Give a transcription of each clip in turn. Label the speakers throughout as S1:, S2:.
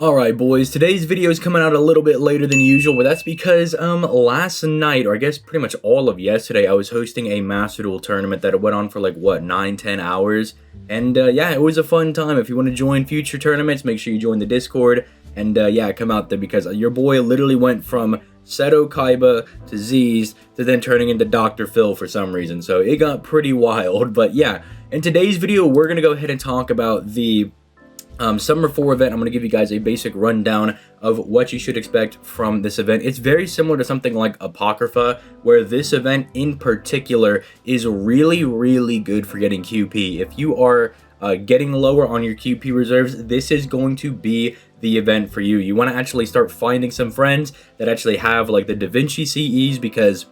S1: Alright boys, today's video is coming out a little bit later than usual, but that's because last night, or I guess pretty much all of yesterday, I was hosting a Master Duel tournament that went on for like, what, 9-10 hours? And yeah, it was a fun time. If you want to join future tournaments, make sure you join the Discord, and yeah, come out there because your boy literally went from Seto Kaiba to Z's to then turning into Dr. Phil for some reason, so it got pretty wild. But yeah, in today's video, we're going to go ahead and talk about the Summer 4 event. I'm going to give you guys a basic rundown of what you should expect from this event. It's very similar to something like Apocrypha, where this event in particular is really good for getting QP. If you are getting lower on your QP reserves, this is going to be the event for you. You want to actually start finding some friends that actually have like the Da Vinci CEs, because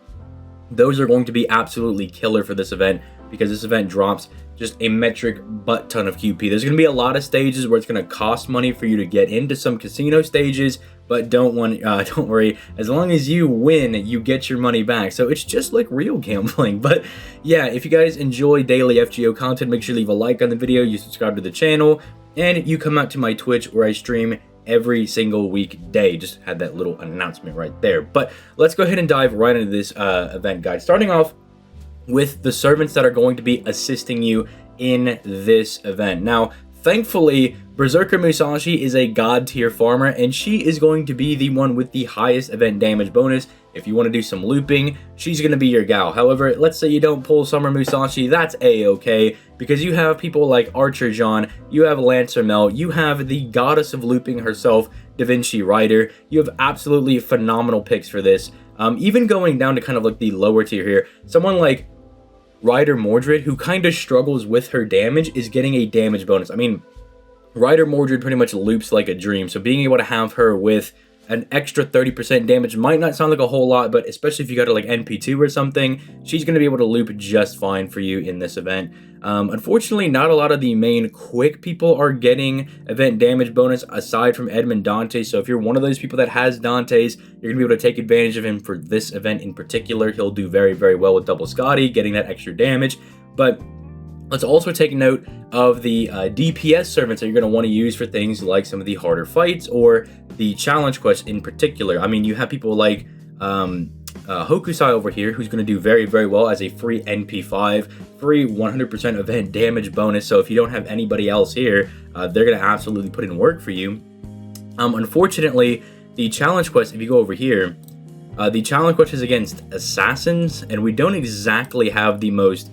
S1: those are going to be absolutely killer for this event, because this event drops just a metric butt ton of QP. There's going to be a lot of stages where it's going to cost money for you to get into some casino stages, but don't worry, as long as you win, you get your money back. So it's just like real gambling. But yeah, if you guys enjoy daily FGO content, make sure you leave a like on the video, you subscribe to the channel, and you come out to my Twitch where I stream every single weekday. Just had that little announcement right there. But let's go ahead and dive right into this event, guys. Starting off with the servants that are going to be assisting you in this event. Now, thankfully, Berserker Musashi is a god tier farmer, and she is going to be the one with the highest event damage bonus. If you want to do some looping, she's going to be your gal. However, let's say you don't pull Summer Musashi, that's a-okay, because you have people like Archer John, you have Lancer Mel, you have the goddess of looping herself, Da Vinci Rider. You have absolutely phenomenal picks for this. Even going down to kind of like the lower tier here, someone like Ryder Mordred, who kind of struggles with her damage, is getting a damage bonus. I mean, Ryder Mordred pretty much loops like a dream, so being able to have her with an extra 30% damage might not sound like a whole lot, but especially if you got her like NP2 or something, she's going to be able to loop just fine for you in this event. Unfortunately, not a lot of the main quick people are getting event damage bonus aside from Edmund Dante, so if you're one of those people that has Dante's, you're going to be able to take advantage of him for this event in particular. He'll do very well with Double Scotty, getting that extra damage. But let's also take note of the DPS servants that you're going to want to use for things like some of the harder fights or the challenge quests in particular. I mean, you have people like Hokusai over here, who's going to do very well as a free NP5, free 100% event damage bonus. So if you don't have anybody else here, they're going to absolutely put in work for you. Unfortunately, the challenge quest, if you go over here, the challenge quest is against assassins, and we don't exactly have the most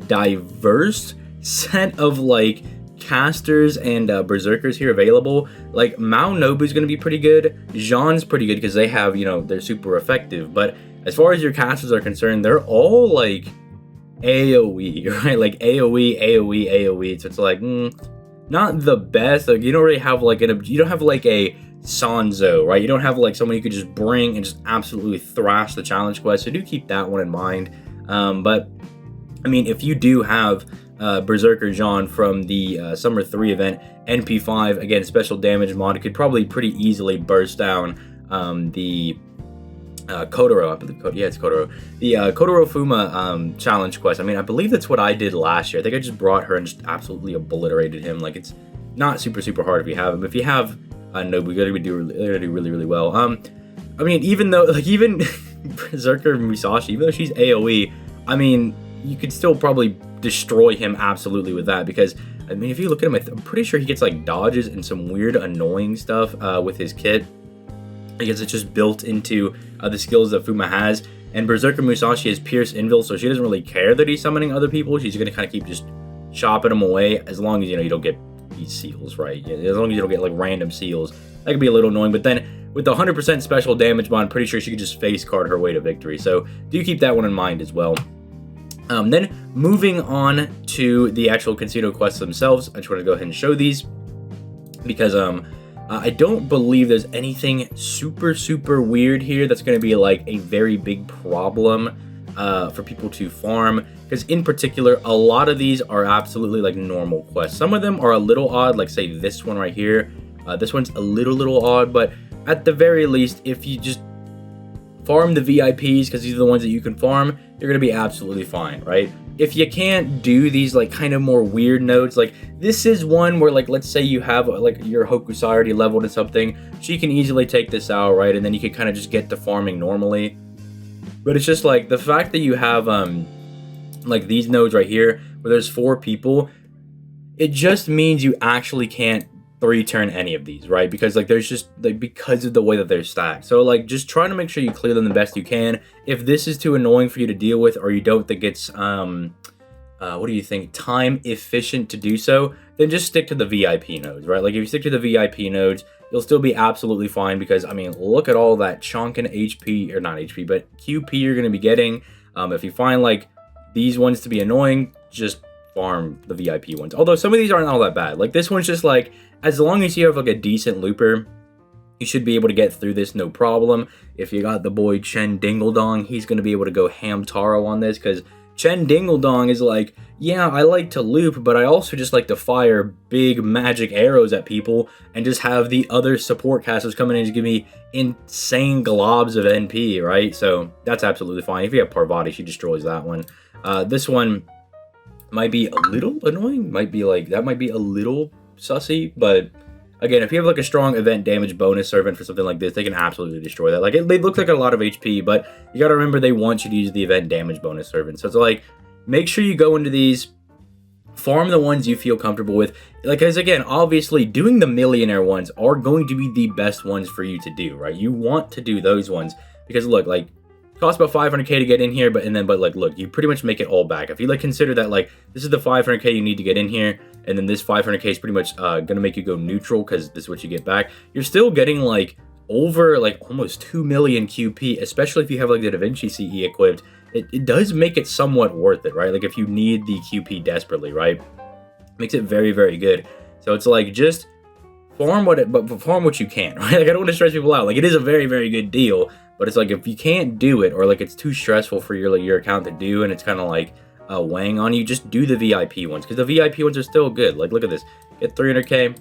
S1: diverse set of like casters and berserkers here available. Like Mao Nobu's gonna be pretty good, Jean's pretty good because they have, you know, they're super effective. But as far as your casters are concerned, they're all like AoE, right? Like AoE. So it's like not the best. Like you don't really have like you don't have like a Sanzo, right? You don't have like someone you could just bring and just absolutely thrash the challenge quest. So do keep that one in mind. But I mean, if you do have Berserker John from the Summer 3 event, NP5, again, special damage mod, could probably pretty easily burst down the Kotaro, I believe, yeah, it's Kotaro. The Kotaro Fuma challenge quest. I mean, I believe that's what I did last year. I think I just brought her and just absolutely obliterated him. Like, it's not super hard if you have him. If you have Nobu, you're gonna do really well. I mean, even though, like, even Berserker Musashi, even though she's AoE, I mean, you could still probably destroy him absolutely with that, because I mean, if you look at him, I'm pretty sure he gets like dodges and some weird annoying stuff with his kit, because it's just built into the skills that Fuma has. And Berserker Musashi has Pierce Invil, so she doesn't really care that he's summoning other people. She's gonna kind of keep just chopping them away, as long as, you know, you don't get these seals, right? Yeah, as long as you don't get like random seals. That could be a little annoying, but then with the 100% special damage mod, I'm pretty sure she could just face card her way to victory. So do keep that one in mind as well. Then moving on to the actual casino quests themselves, I just want to go ahead and show these because I don't believe there's anything super weird here that's going to be like a very big problem for people to farm, because in particular, a lot of these are absolutely like normal quests. Some of them are a little odd, like say this one right here. This one's a little odd, but at the very least, if you just farm the VIPs, because these are the ones that you can farm, you're going to be absolutely fine, right? if you can't do these like kind of more weird nodes, like this is one where like let's say you have like your Hokusai already leveled in something, she can easily take this out, right? And then you can kind of just get to farming normally. But it's just like the fact that you have like these nodes right here where there's 4 people, it just means you actually can't 3-turn any of these, right? Because like there's just like because of the way that they're stacked. So like just try to make sure you clear them the best you can. If this is too annoying for you to deal with, or you don't think it's what do you think, time efficient to do so, then just stick to the VIP nodes, right? Like if you stick to the VIP nodes, you'll still be absolutely fine, because I mean look at all that chonkin HP, or not HP, but QP you're going to be getting. If you find like these ones to be annoying, just farm the VIP ones. Although some of these aren't all that bad. Like this one's just like, as long as you have like a decent looper, you should be able to get through this no problem. If you got the boy Chen Dingledong, he's going to be able to go ham taro on this, because Chen Dingledong is like, yeah, I like to loop, but I also just like to fire big magic arrows at people and just have the other support casters come in and just give me insane globs of NP, right? So that's absolutely fine. If you have Parvati, she destroys that one. This one might be a little annoying, might be like, that might be a little sussy, but again, if you have like a strong event damage bonus servant for something like this, they can absolutely destroy that. Like they look like a lot of HP, but you got to remember they want you to use the event damage bonus servant. So it's like, make sure you go into these, farm the ones you feel comfortable with. Like, because again, obviously doing the millionaire ones are going to be the best ones for you to do, right? You want to do those ones because look, like, costs about 500k to get in here, but like look, you pretty much make it all back. If you like consider that like this is the 500k you need to get in here, and then this 500k is pretty much gonna make you go neutral because this is what you get back, you're still getting like over like almost 2 million QP, especially if you have like the Da Vinci CE equipped. It does make it somewhat worth it, right? Like if you need the QP desperately, right? Makes it very, very good. So it's like just farm what you can, right? Like I don't want to stress people out. Like it is a very, very good deal. But it's like if you can't do it, or like it's too stressful for your account to do, and it's kind of like weighing on you, just do the VIP ones, because the VIP ones are still good. Like look at this, get 300k.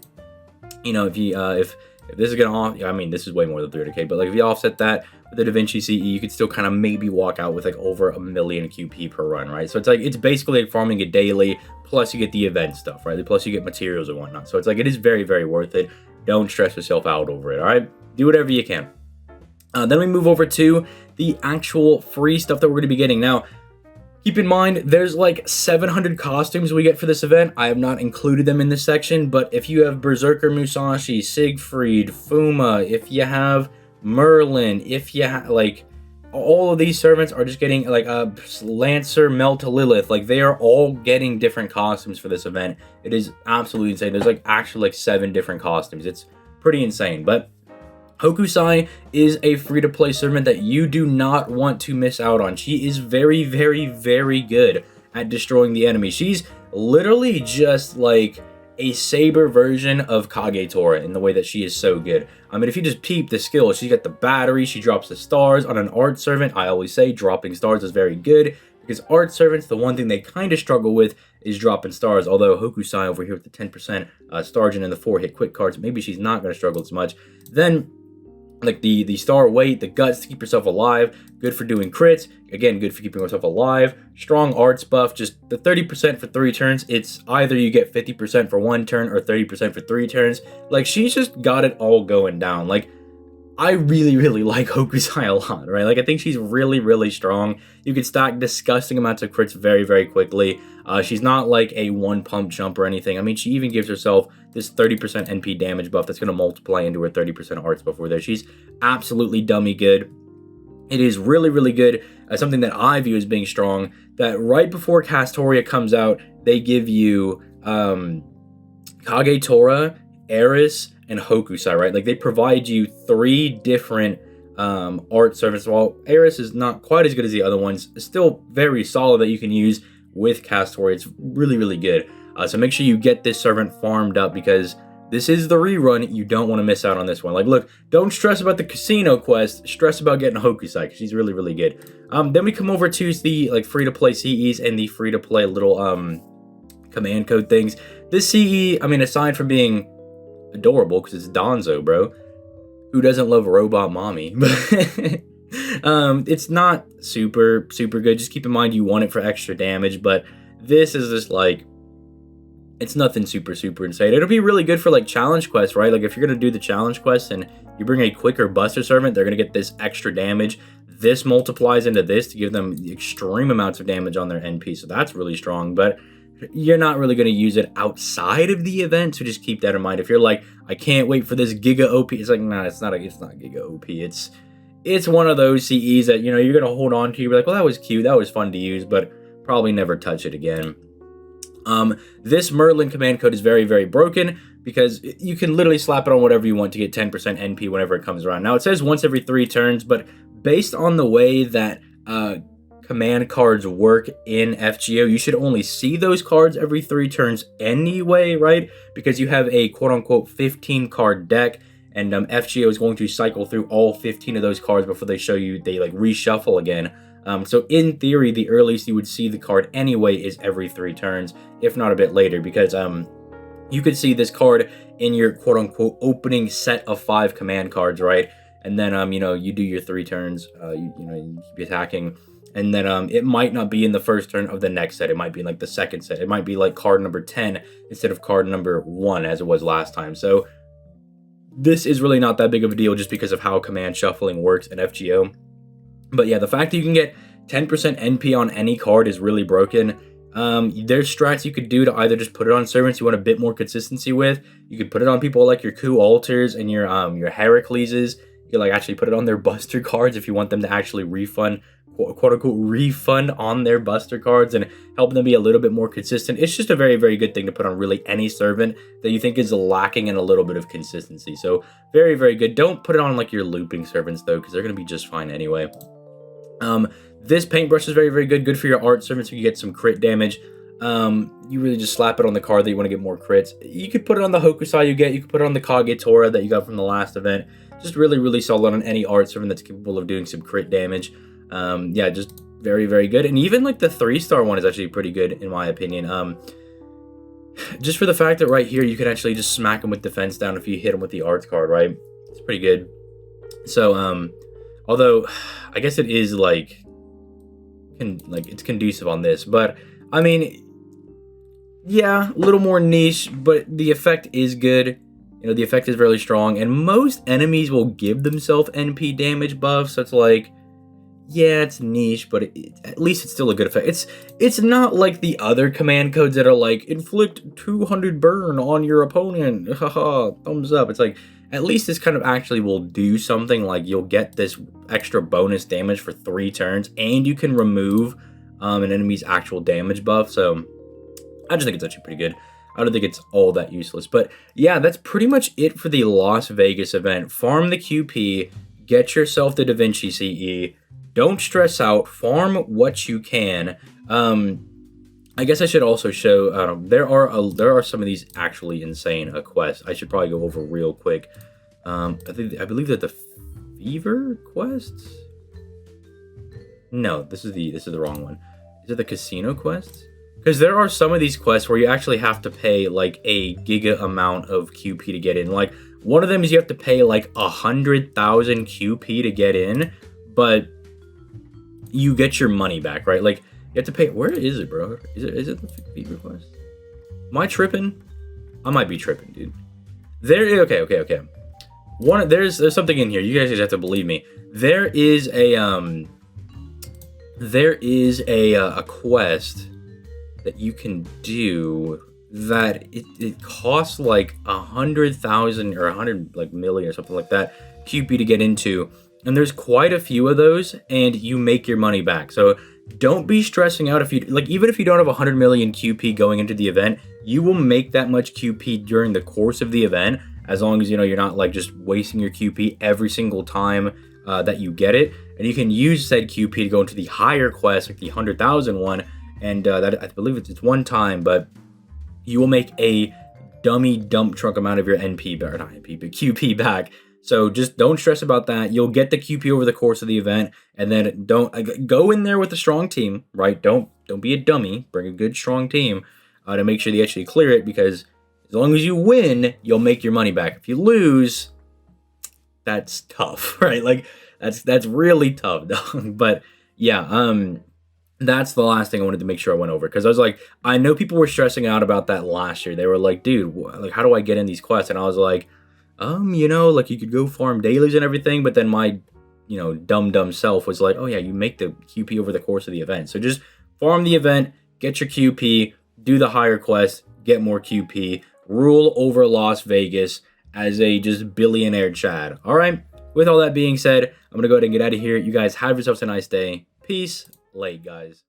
S1: You know, if you if this is gonna off, I mean this is way more than 300k, but like if you offset that with the Da Vinci CE, you could still kind of maybe walk out with like over 1 million QP per run, right? So it's like it's basically like farming it daily, plus you get the event stuff, right? Plus you get materials and whatnot. So it's like it is very, very worth it. Don't stress yourself out over it. All right, do whatever you can. Then we move over to the actual free stuff that we're going to be getting. Now, keep in mind, there's like 700 costumes we get for this event. I have not included them in this section, but if you have Berserker Musashi, Siegfried, Fuma, if you have Merlin, if you have, like, all of these servants are just getting, like, Lancer, Melta Lilith. Like, they are all getting different costumes for this event. It is absolutely insane. There's, like, actually, like, 7 different costumes. It's pretty insane, but Hokusai is a free-to-play servant that you do not want to miss out on. She is very, very, very good at destroying the enemy. She's literally just like a Saber version of Kagetora in the way that she is so good. I mean, if you just peep the skill, she's got the battery, she drops the stars. On an art servant, I always say dropping stars is very good, because art servants, the one thing they kind of struggle with is dropping stars. Although Hokusai over here with the 10% Stargent and the 4-hit quick cards, maybe she's not going to struggle as much. Then like the star weight, the guts to keep yourself alive, good for doing crits, again, good for keeping yourself alive. Strong arts buff, just the 30% for 3 turns. It's either you get 50% for 1 turn or 30% for 3 turns. Like, she's just got it all going down. Like, I really, really like Hokusai a lot, right? Like, I think she's really, really strong. You can stack disgusting amounts of crits very, very quickly. She's not like a 1-pump jump or anything. I mean, she even gives herself this 30% NP damage buff that's going to multiply into her 30% arts buff over there. She's absolutely dummy good. It is really, really good. Something that I view as being strong, that right before Castoria comes out, they give you Kagetora, Eris, and Hokusai, right? Like, they provide you 3 different art servants. While Eris is not quite as good as the other ones, it's still very solid that you can use with Castoria. It's really, really good. So make sure you get this servant farmed up, because this is the rerun. You don't want to miss out on this one. Like, look, don't stress about the casino quest. Stress about getting Hokusai, because she's really, really good. Then we come over to the like free-to-play CEs and the free-to-play little command code things. This CE, I mean, aside from being adorable, because it's Donzo, bro. Who doesn't love robot mommy? It's not super good. Just keep in mind you want it for extra damage, but this is just like, it's nothing super insane. It'll be really good for like challenge quests, right? Like if you're gonna do the challenge quest and you bring a quicker Buster Servant, they're gonna get this extra damage. This multiplies into this to give them extreme amounts of damage on their NP, so that's really strong. But you're not really gonna use it outside of the event, so just keep that in mind. If you're like, I can't wait for this Giga OP, it's like, nah, it's not Giga OP. It's one of those CEs that, you know, you're gonna hold on to. You're like, well, that was cute, that was fun to use, but probably never touch it again. This Merlin command code is very broken because you can literally slap it on whatever you want to get 10% NP whenever it comes around. Now it says once every 3 turns, but based on the way that command cards work in FGO, you should only see those cards every 3 turns anyway, right? Because you have a quote-unquote 15 card deck, and FGO is going to cycle through all 15 of those cards before they show you, they like reshuffle again. So in theory, the earliest you would see the card anyway is every 3 turns, if not a bit later, because you could see this card in your quote-unquote opening set of 5 command cards, right? And then, you know, you do your 3 turns, you keep attacking, and then it might not be in the first turn of the next set. It might be in like the second set. It might be like card number 10 instead of card number 1 as it was last time. So this is really not that big of a deal just because of how command shuffling works in FGO. But yeah, the fact that you can get 10% NP on any card is really broken. There's strats you could do to either just put it on servants you want a bit more consistency with. You could put it on people like your Coup Alters and your Heracleses. You could like actually put it on their Buster cards if you want them to actually refund, quote unquote, refund on their Buster cards and help them be a little bit more consistent. It's just a very good thing to put on really any servant that you think is lacking in a little bit of consistency. So very good. Don't put it on like your looping servants though, because they're going to be just fine anyway. This paintbrush is very good for your art servants. So you get some crit damage. You really just slap it on the card that you want to get more crits. You could put it on the Hokusai you could put it on the Kagetora that you got from the last event. Just really solid on any art servant that's capable of doing some crit damage. Yeah, just very good. And even like the 3-star one is actually pretty good in my opinion. Just for the fact that right here you can actually just smack them with defense down if you hit them with the arts card, right? It's pretty good. So although I guess it is like it's conducive on this, but I mean, yeah, a little more niche, but the effect is good. You know, the effect is really strong, and most enemies will give themselves NP damage buffs. So it's like, yeah, it's niche, but at least it's still a good effect. It's not like the other command codes that are like, inflict 200 burn on your opponent. Haha, thumbs up. It's like, at least this kind of actually will do something. Like you'll get this extra bonus damage for 3 turns, and you can remove an enemy's actual damage buff. So I just think it's actually pretty good. I don't think it's all that useless. But yeah, that's pretty much it for the Las Vegas event. Farm the QP, get yourself the Da Vinci CE. Don't stress out, farm what you can. I guess I should also show, there are some of these actually insane quests. I should probably go over real quick. I believe that the Fever quests? No, this is the wrong one. Is it the Casino quests? Because there are some of these quests where you actually have to pay like a giga amount of QP to get in. Like one of them is you have to pay like 100,000 QP to get in, but you get your money back, right? Like you have to pay. Where is it, bro? Is it the Fever quest? Am I tripping? I might be tripping, dude. Okay. There's something in here. You guys just have to believe me. There is a quest that you can do that it costs like 100,000 or 100 like million or something like that QP to get into, and there's quite a few of those, and you make your money back. So don't be stressing out if you like, even if you don't have 100 million QP going into the event, you will make that much QP during the course of the event, as long as you know you're not like just wasting your QP every single time that you get it. And you can use said QP to go into the higher quest, like the 100,000 one, and that I believe it's one time, but you will make a dummy dump truck amount of your NP, or not NP, but QP back. So just don't stress about that. You'll get the QP over the course of the event, and then don't go in there with a strong team, right? Don't be a dummy. Bring a good strong team to make sure they actually clear it, because as long as you win, you'll make your money back. If you lose, that's tough, right? Like that's really tough, dog. But yeah, that's the last thing I wanted to make sure I went over because I was like, I know people were stressing out about that last year. They were like, dude, like how do I get in these quests? And I was like, like you could go farm dailies and everything, but then my, dumb self was like, oh yeah, you make the QP over the course of the event. So just farm the event, get your QP, do the higher quest, get more QP, rule over Las Vegas as a just billionaire Chad. All right. With all that being said, I'm gonna go ahead and get out of here. You guys have yourselves a nice day. Peace. Late, guys.